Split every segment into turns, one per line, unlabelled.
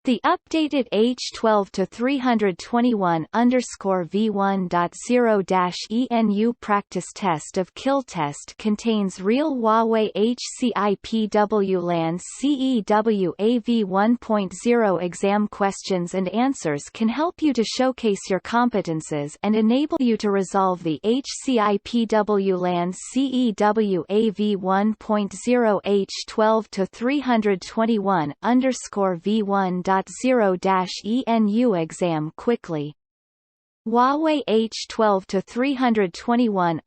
The updated H12-321 V1.0 ENU practice test of Killtest contains real Huawei HCIP-WLAN-CEWA V1.0 exam questions and answers can help you to showcase your competences and enable you to resolve the HCIP-WLAN-CEWA V1.0 H12-321 V1.0 ENU exam quickly. Huawei H12-321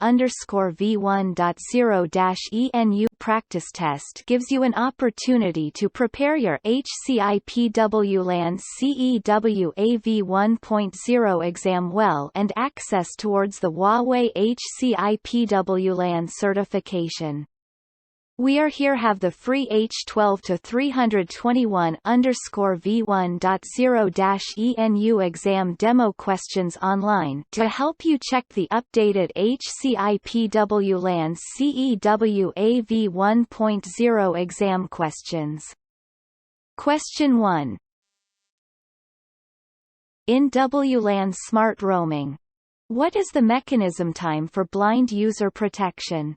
V1.0 ENU practice test gives you an opportunity to prepare your HCIP-WLAN-CEWA V1.0 exam well and access towards the Huawei HCIP-WLAN certification. We are here have the free H12-321 V1.0 ENU exam demo questions online to help you check the updated HCIP-WLAN-CEWA V1.0 exam questions. Question 1. In WLAN smart roaming, what is the mechanism time for blind user protection?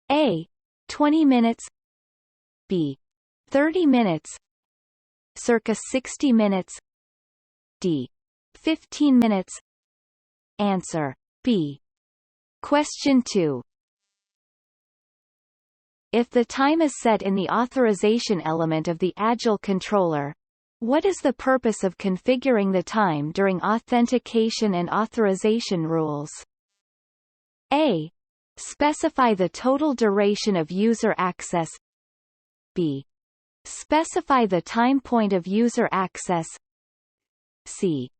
A. 20 minutes, B. 30 minutes, circa 60 minutes, D. 15 minutes. Answer B. Question 2. If the time is set in the authorization element of the Agile controller, what is the purpose of configuring the time during authentication and authorization rules? A. Specify the total duration of user access. B. Specify the time point of user access. C.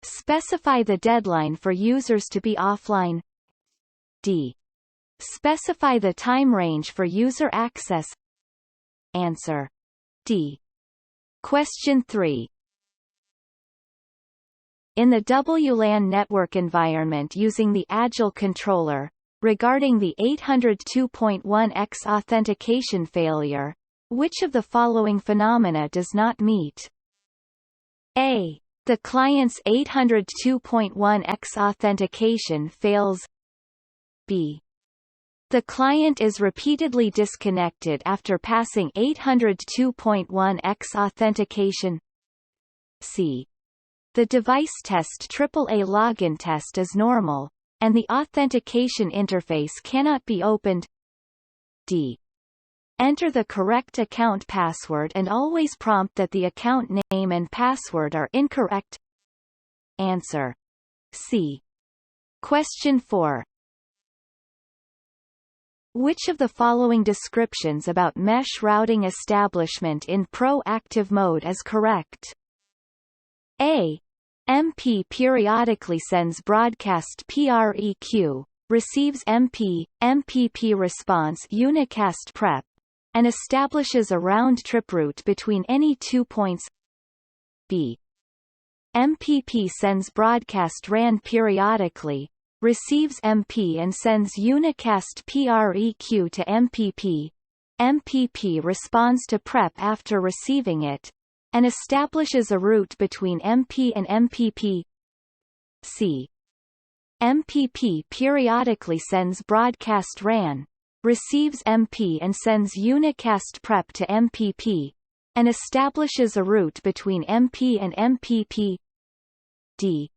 Specify the deadline for users to be offline. D. Specify the time range for user access. Answer D. Question 3. In the WLAN network environment using the Agile controller, regarding the 802.1x authentication failure, which of the following phenomena does not meet? A. The client's 802.1x authentication fails. B. The client is repeatedly disconnected after passing 802.1x authentication. C. The device test AAA login test is normal, and the authentication interface cannot be opened. D. Enter the correct account password and always prompt that the account name and password are incorrect. Answer C. Question 4. Which of the following descriptions about mesh routing establishment in proactive mode is correct? A. MP periodically sends broadcast PREQ, receives MPP response unicast prep, and establishes a round-trip route between any 2 points. B. MPP sends broadcast RAN periodically, receives MP and sends unicast PREQ to MPP. MPP responds to prep after receiving it, and establishes a route between MP and MPP. C. MPP periodically sends broadcast RAN, receives MP and sends unicast prep to MPP, and establishes a route between MP and MPP. D.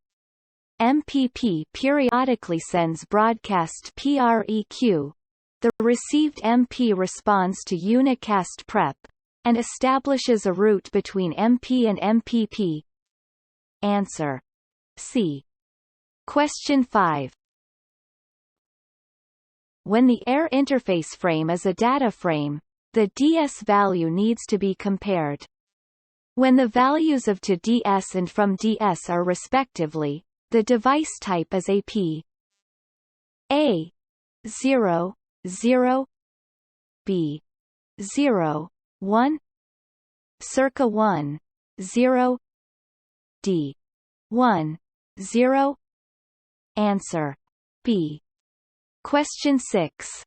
MPP periodically sends broadcast PREQ. The received MP responds to unicast prep, and establishes a route between MP and MPP. Answer C. Question 5. When the air interface frame is a data frame, the DS value needs to be compared. When the values of to DS and from DS are respectively, the device type is AP. A 0, 0, B 0, 1, circa 1, 0, D 1, 0. Answer B. Question 6.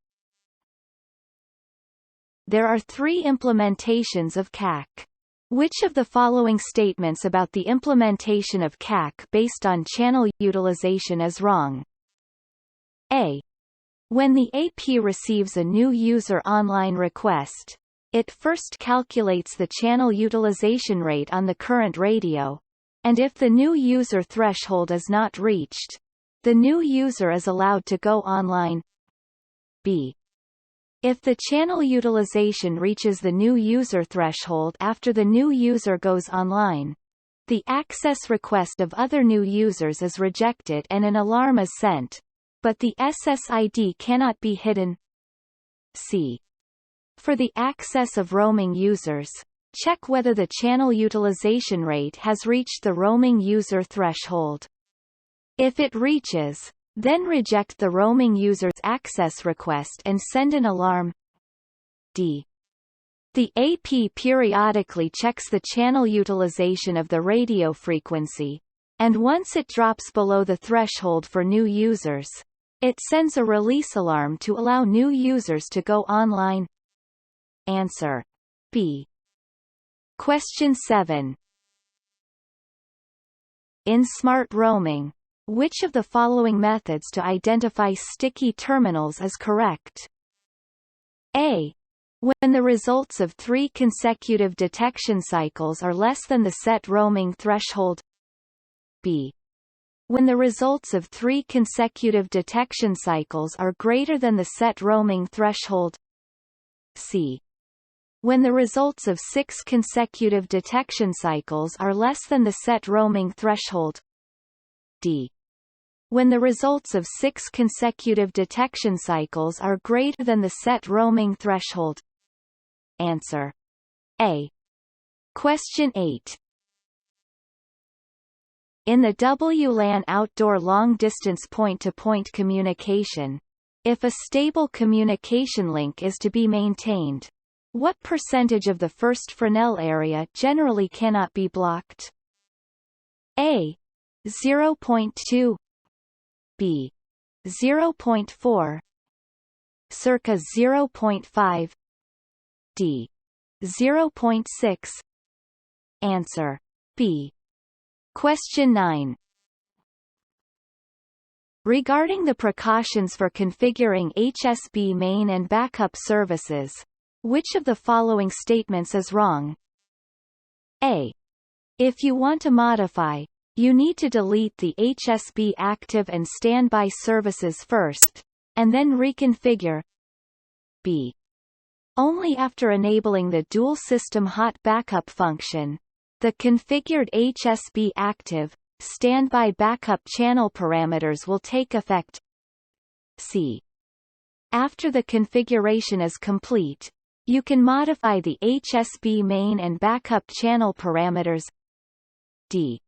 There are 3 implementations of CAC. Which of the following statements about the implementation of CAC based on channel utilization is wrong? A. When the AP receives a new user online request, it first calculates the channel utilization rate on the current radio, and if the new user threshold is not reached, the new user is allowed to go online. B. If the channel utilization reaches the new user threshold after the new user goes online, the access request of other new users is rejected and an alarm is sent, but the SSID cannot be hidden. C. For the access of roaming users, check whether the channel utilization rate has reached the roaming user threshold. If it reaches, then reject the roaming user's access request and send an alarm. D. The AP periodically checks the channel utilization of the radio frequency, and once it drops below the threshold for new users, it sends a release alarm to allow new users to go online. Answer B. Question 7. In smart roaming, which of the following methods to identify sticky terminals is correct? A. When the results of 3 consecutive detection cycles are less than the set roaming threshold. B. When the results of 3 consecutive detection cycles are greater than the set roaming threshold. C. When the results of 6 consecutive detection cycles are less than the set roaming threshold. D. When the results of 6 consecutive detection cycles are greater than the set roaming threshold. Answer A. Question 8. In the WLAN outdoor long-distance point-to-point communication, if a stable communication link is to be maintained, what percentage of the first Fresnel area generally cannot be blocked? A. 0.2 B. 0.4 circa 0.5 D. 0.6 Answer B. Question 9. Regarding the precautions for configuring HSB main and backup services, which of the following statements is wrong? A. If you want to modify, you need to delete the HSB active and standby services first, and then reconfigure. B. Only after enabling the dual system hot backup function, the configured HSB active, standby backup channel parameters will take effect. C. After the configuration is complete, you can modify the HSB main and backup channel parameters. D.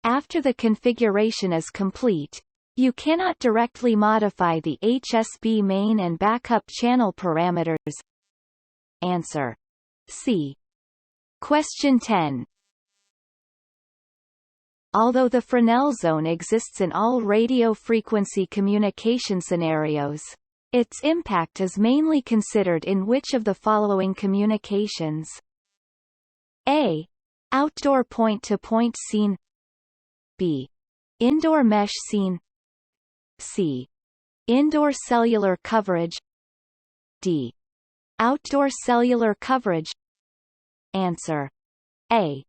After the configuration is complete, you cannot directly modify the HSB main and backup channel parameters. Answer C. Question 10. Although the Fresnel zone exists in all radio frequency communication scenarios, its impact is mainly considered in which of the following communications? A. Outdoor point-to-point scene. B. Indoor mesh scene. C. Indoor cellular coverage. D. Outdoor cellular coverage. Answer A.